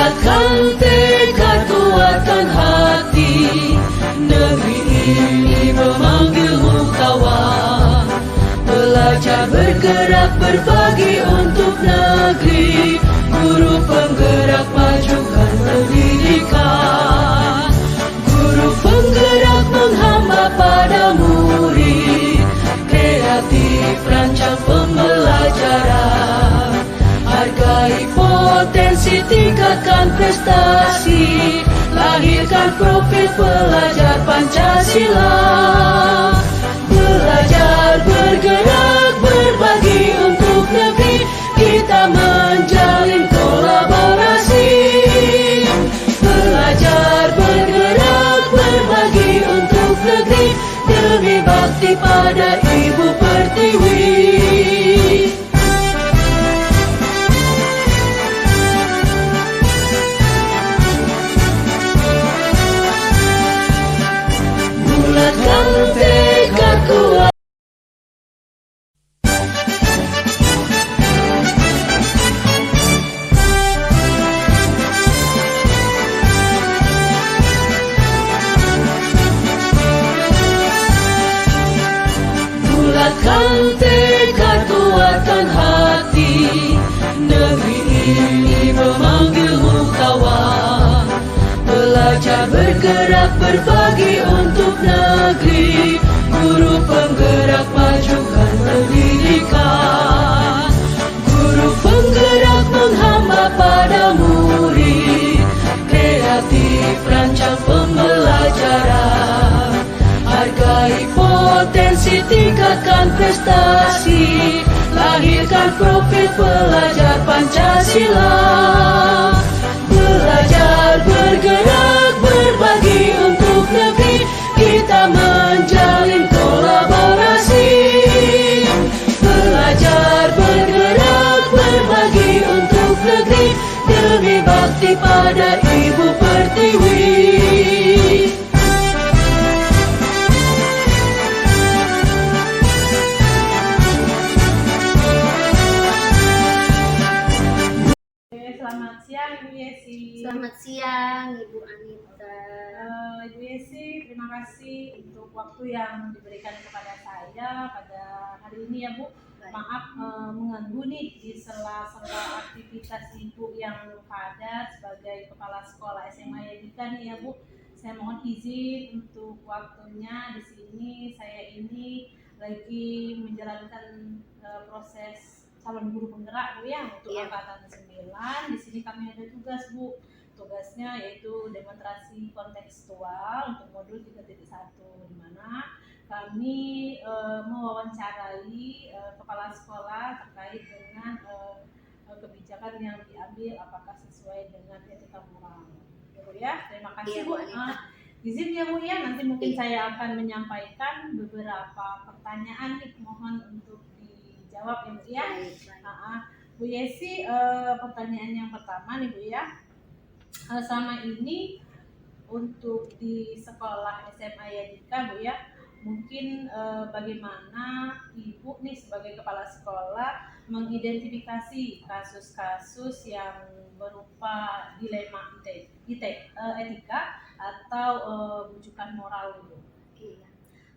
Bulatkan tekad, kuatkan hati, negeri ini memanggilmu kawan. Belajar bergerak berbagi untuk negeri, guru penggerak majukan pendidikan. Guru penggerak menghamba pada murid, kreatif rancang pembelajaran. Hargai potensi, tingkatkan prestasi, lahirkan profil pelajar Pancasila. Belajar bergerak berbagi untuk negeri, kita menjalin kolaborasi. Belajar bergerak berbagi untuk negeri, demi bakti pada Ibu Pertiwi. Bulatkan tekad kuat. Bulatkan tekad, kuatkan hati, negeri ini memanggilmu kawan. Belajar bergerak berbagi untuk negeri, guru penggerak majukan pendidikan. Guru penggerak menghamba pada murid, kreatif rancang pembelajaran. Hargai potensi, tingkatkan prestasi, lahirkan profil pelajar Pancasila. Belajar bergerak berbagi untuk negeri, kita menjalin kolaborasi. Belajar bergerak berbagi untuk negeri, demi bakti pada Ibu Pertiwi. Selamat siang Ibu Yesi. Selamat siang Ibu Anita. Ibu Yesi, terima kasih untuk waktu yang diberikan kepada saya pada hari ini ya Bu. Maaf mengganggu nih di sela-sela aktivitas Ibu yang padat sebagai Kepala Sekolah SMA Yadika nih ya Bu. Saya mohon izin untuk waktunya di sini. Saya ini lagi menjalankan proses calon guru penggerak Bu ya untuk angkatan 9. Di sini kami ada tugas Bu. Tugasnya yaitu demonstrasi kontekstual untuk modul 3.1, di mana kami mewawancarai kepala sekolah terkait dengan kebijakan yang diambil apakah sesuai dengan etika moral. Ya Bu ya, terima kasih Bu. Izin ya Bu ya, nanti mungkin saya akan menyampaikan beberapa pertanyaan nih, mohon untuk dijawab ya Bu ya. Bu Yesi, pertanyaan yang pertama nih Bu ya, selama ini untuk di sekolah SMA Yadika Bu ya, mungkin bagaimana Ibu nih sebagai kepala sekolah mengidentifikasi kasus-kasus yang berupa dilema etika atau bujukan moral Bu?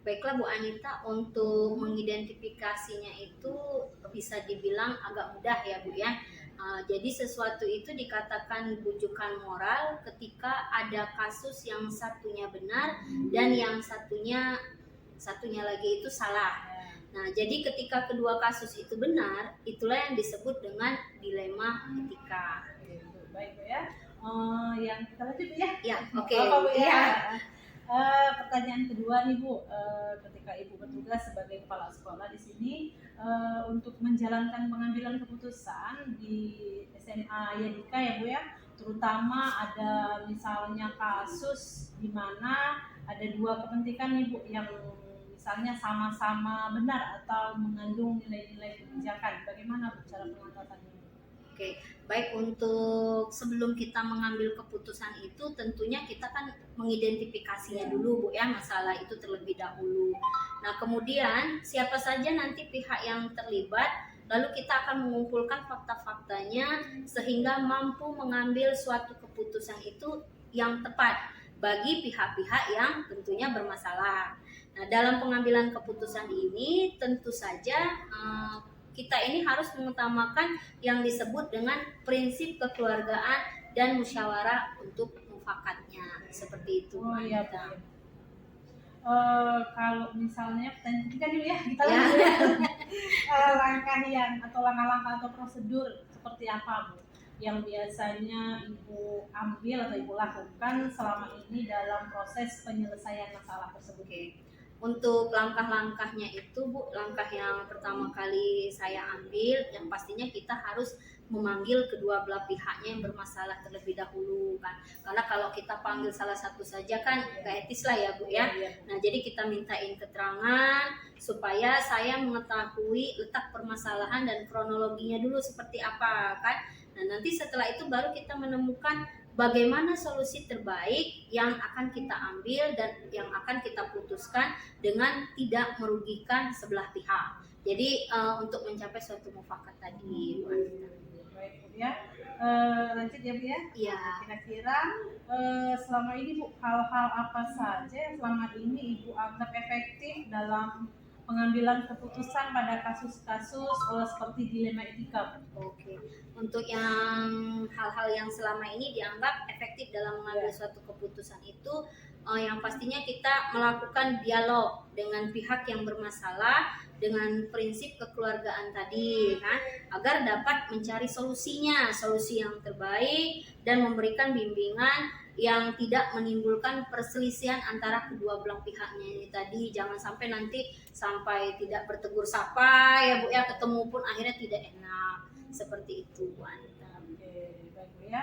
Baiklah Bu Anita, untuk mengidentifikasinya itu bisa dibilang agak mudah ya Bu ya. Jadi sesuatu itu dikatakan bujukan moral ketika ada kasus yang satunya benar dan yang satunya lagi itu salah. Nah, jadi ketika kedua kasus itu benar, itulah yang disebut dengan dilema etika. Baik Bu ya. Yang kita lanjut Bu ya. Ya, oke. Bu ya. Pertanyaan kedua nih Bu, ketika Ibu bertugas sebagai kepala sekolah di sini untuk menjalankan pengambilan keputusan di SMA Yadika ya Bu ya, terutama ada misalnya kasus di mana ada dua kepentingan nih Bu yang misalnya sama-sama benar atau mengandung nilai-nilai kebijakan, bagaimana Bu cara pengangkatannya? Oke, baik, untuk sebelum kita mengambil keputusan itu tentunya kita kan mengidentifikasinya dulu Bu ya, masalah itu terlebih dahulu. Nah kemudian siapa saja nanti pihak yang terlibat lalu kita akan mengumpulkan fakta-faktanya sehingga mampu mengambil suatu keputusan itu yang tepat bagi pihak-pihak yang tentunya bermasalah. Nah, dalam pengambilan keputusan ini tentu saja kita ini harus mengutamakan yang disebut dengan prinsip kekeluargaan dan musyawarah untuk mufakatnya, seperti itu. Oh iya, Mbak. Bu. Kalau misalnya pertanyaan ketiga dulu ya, kita Ya. lanjut ya. Rangkaian atau langkah-langkah atau prosedur seperti apa, Bu, yang biasanya Ibu ambil atau Ibu lakukan selama ini dalam proses penyelesaian masalah tersebut? Oke. Untuk langkah-langkahnya itu, Bu, langkah yang pertama kali saya ambil, yang pastinya kita harus memanggil kedua belah pihaknya yang bermasalah terlebih dahulu kan. Karena kalau kita panggil salah satu saja kan gak etis lah ya, Bu ya. Iya. Nah, jadi kita mintain keterangan supaya saya mengetahui letak permasalahan dan kronologinya dulu seperti apa kan. Nah, nanti setelah itu baru kita menemukan bagaimana solusi terbaik yang akan kita ambil dan yang akan kita putuskan dengan tidak merugikan sebelah pihak. Jadi untuk mencapai suatu mufakat tadi, Bu Anita. Baik, Bu ya. Lanjut ya, Bu ya. Iya. Kira-kira selama ini, Bu, hal-hal apa saja yang selama ini Ibu anggap efektif dalam pengambilan keputusan pada kasus-kasus seperti dilema etika, Bu? Oke, untuk yang hal-hal yang selama ini dianggap efektif dalam mengambil suatu keputusan itu, yang pastinya kita melakukan dialog dengan pihak yang bermasalah dengan prinsip kekeluargaan tadi, kan, agar dapat mencari solusinya, solusi yang terbaik dan memberikan bimbingan yang tidak menimbulkan perselisihan antara kedua belah pihaknya ini tadi. Jangan sampai nanti sampai tidak bertegur sapa ya, Bu ya, ketemu pun akhirnya tidak enak. Seperti itu, Bu Anita. Oke, baik, Bu ya.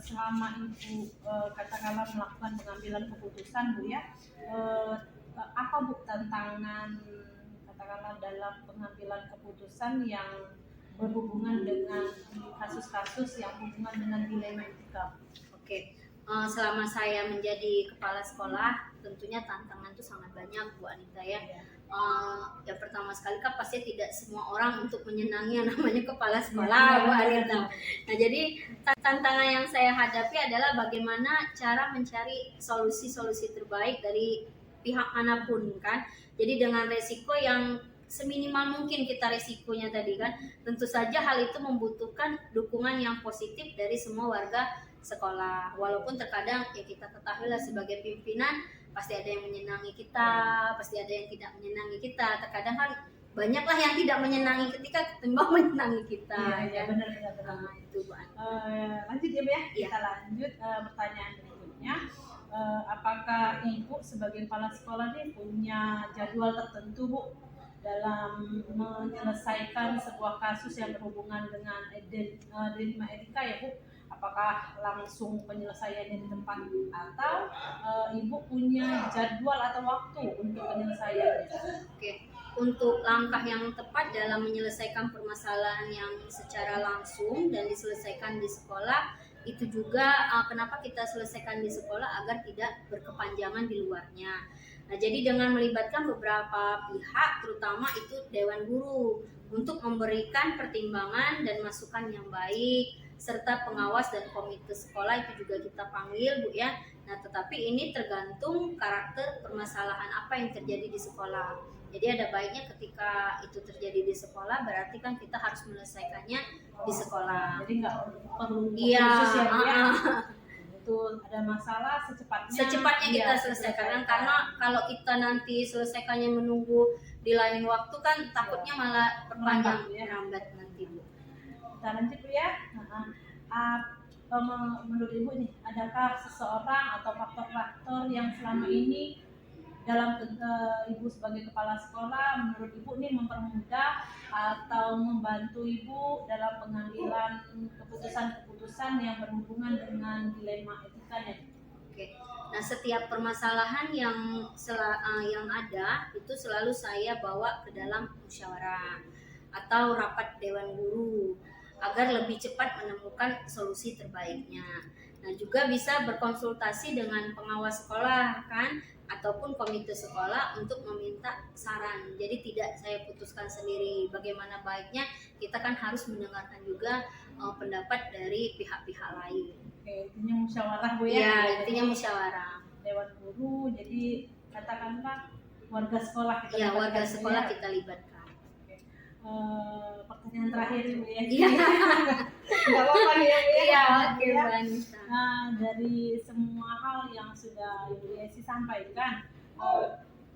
Selama Ibu katakanlah melakukan pengambilan keputusan, Bu ya, apa, Bu, tantangan katakanlah dalam pengambilan keputusan yang berhubungan dengan kasus-kasus yang berhubungan dengan dilema etika? Oke, selama saya menjadi kepala sekolah, tentunya tantangan itu sangat banyak, Bu Anita ya. Yang pertama sekali kan pasti tidak semua orang untuk menyenangi yang namanya kepala sekolah, Bu Anita. Nah, jadi tantangan yang saya hadapi adalah bagaimana cara mencari solusi-solusi terbaik dari pihak manapun kan. Jadi dengan resiko yang seminimal mungkin kita resikonya tadi kan. Tentu saja hal itu membutuhkan dukungan yang positif dari semua warga sekolah. Walaupun terkadang ya kita ketahui lah sebagai pimpinan pasti ada yang menyenangi kita, pasti ada yang tidak menyenangi kita. Terkadang kan banyaklah yang tidak menyenangi ketika ketimbang menyenangi kita. Iya, benar. Itu, Bu Anita. Lanjut ya, Bu ya. Iya. Kita lanjut pertanyaan berikutnya. Apakah Ibu sebagai kepala sekolah nih punya jadwal tertentu, Bu, dalam menyelesaikan sebuah kasus yang berhubungan dengan dilema etika ya, Bu? Apakah langsung penyelesaiannya di tempat atau Ibu punya jadwal atau waktu untuk penyelesaiannya? Oke, untuk langkah yang tepat dalam menyelesaikan permasalahan yang secara langsung dan diselesaikan di sekolah, itu juga kenapa kita selesaikan di sekolah agar tidak berkepanjangan di luarnya. Nah, jadi dengan melibatkan beberapa pihak, terutama itu Dewan Guru, untuk memberikan pertimbangan dan masukan yang baik, serta pengawas dan komite sekolah itu juga kita panggil, Bu ya. Nah, tetapi ini tergantung karakter permasalahan apa yang terjadi di sekolah. Jadi ada baiknya ketika itu terjadi di sekolah, berarti kan kita harus menyelesaikannya di sekolah. Jadi nggak perlu Iya, khusus ya, Bu ya. Betul, ada masalah secepatnya kita selesaikan. Karena kalau kita nanti selesaikannya menunggu di lain waktu kan takutnya malah perpanjang, merambat nanti, Bu. Kita lanjut, Bu ya. Menurut Ibu nih, adakah seseorang atau faktor-faktor yang selama ini dalam Ibu sebagai kepala sekolah, menurut Ibu nih mempermudah atau membantu Ibu dalam pengambilan keputusan-keputusan yang berhubungan dengan dilema etikanya? Oke. Nah, setiap permasalahan yang ada itu selalu saya bawa ke dalam musyawarah atau rapat Dewan Guru. agar lebih cepat menemukan solusi terbaiknya. Nah, juga bisa berkonsultasi dengan pengawas sekolah kan, ataupun komite sekolah untuk meminta saran. Jadi tidak saya putuskan sendiri. Bagaimana baiknya, kita kan harus mendengarkan juga pendapat dari pihak-pihak lain. Oke, intinya musyawarah Bu ya. Iya, intinya musyawarah. Dewan guru, jadi katakanlah warga sekolah kita Iya, libatkan, warga Bu, sekolah ya. kita libatkan. Oke. Pertanyaan terakhir Bu ya. Iya. Nggak apa-apa ya Bu ya. Iya, oke Ya. Bu Anita. Nah, dari semua hal yang sudah Ibu Yesi sampaikan,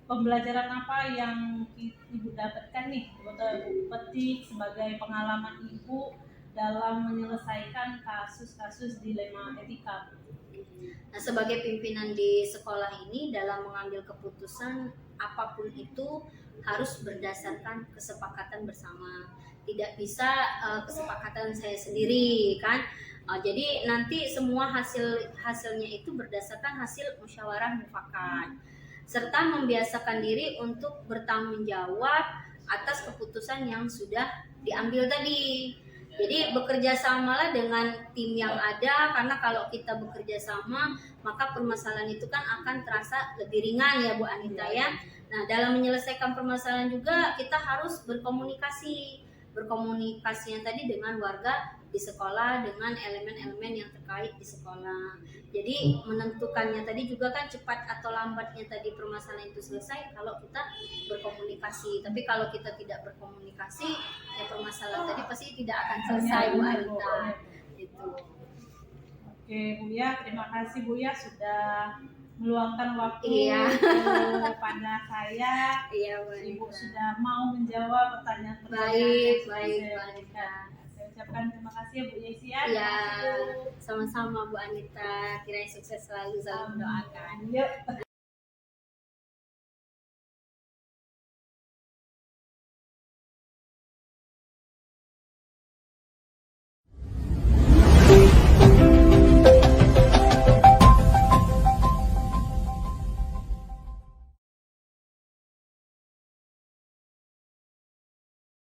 pembelajaran apa yang Ibu dapatkan nih atau Ibu petik sebagai pengalaman Ibu dalam menyelesaikan kasus-kasus dilema etika? Nah, sebagai pimpinan di sekolah ini dalam mengambil keputusan apapun itu harus berdasarkan kesepakatan bersama. Tidak bisa kesepakatan saya sendiri kan. Jadi nanti semua hasilnya itu berdasarkan hasil musyawarah mufakat. Serta membiasakan diri untuk bertanggung jawab atas keputusan yang sudah diambil tadi. Jadi bekerja samalah dengan tim yang ada, karena kalau kita bekerja sama maka permasalahan itu kan akan terasa lebih ringan ya Bu Anita ya. Nah, dalam menyelesaikan permasalahan juga kita harus berkomunikasinya tadi dengan warga di sekolah, dengan elemen-elemen yang terkait di sekolah. Jadi menentukannya tadi juga kan cepat atau lambatnya tadi permasalahan itu selesai kalau kita berkomunikasi. Tapi kalau kita tidak berkomunikasi, ya permasalahan tadi pasti tidak akan selesai Bu Anita. Gitu. Oke Bu ya, terima kasih Bu ya sudah meluangkan waktu Iya. kepada saya. Iya Bu Ibu Anita. sudah mau menjawab pertanyaan-pertanyaan Baik, yang sudah baik saya Bu Anita. berikan. Saya ucapkan terima kasih ya Bu Yesi ya. Iya, Terima kasih, Bu. sama-sama Bu Anita. Kiranya sukses selalu, saling mendoakan. Yuk.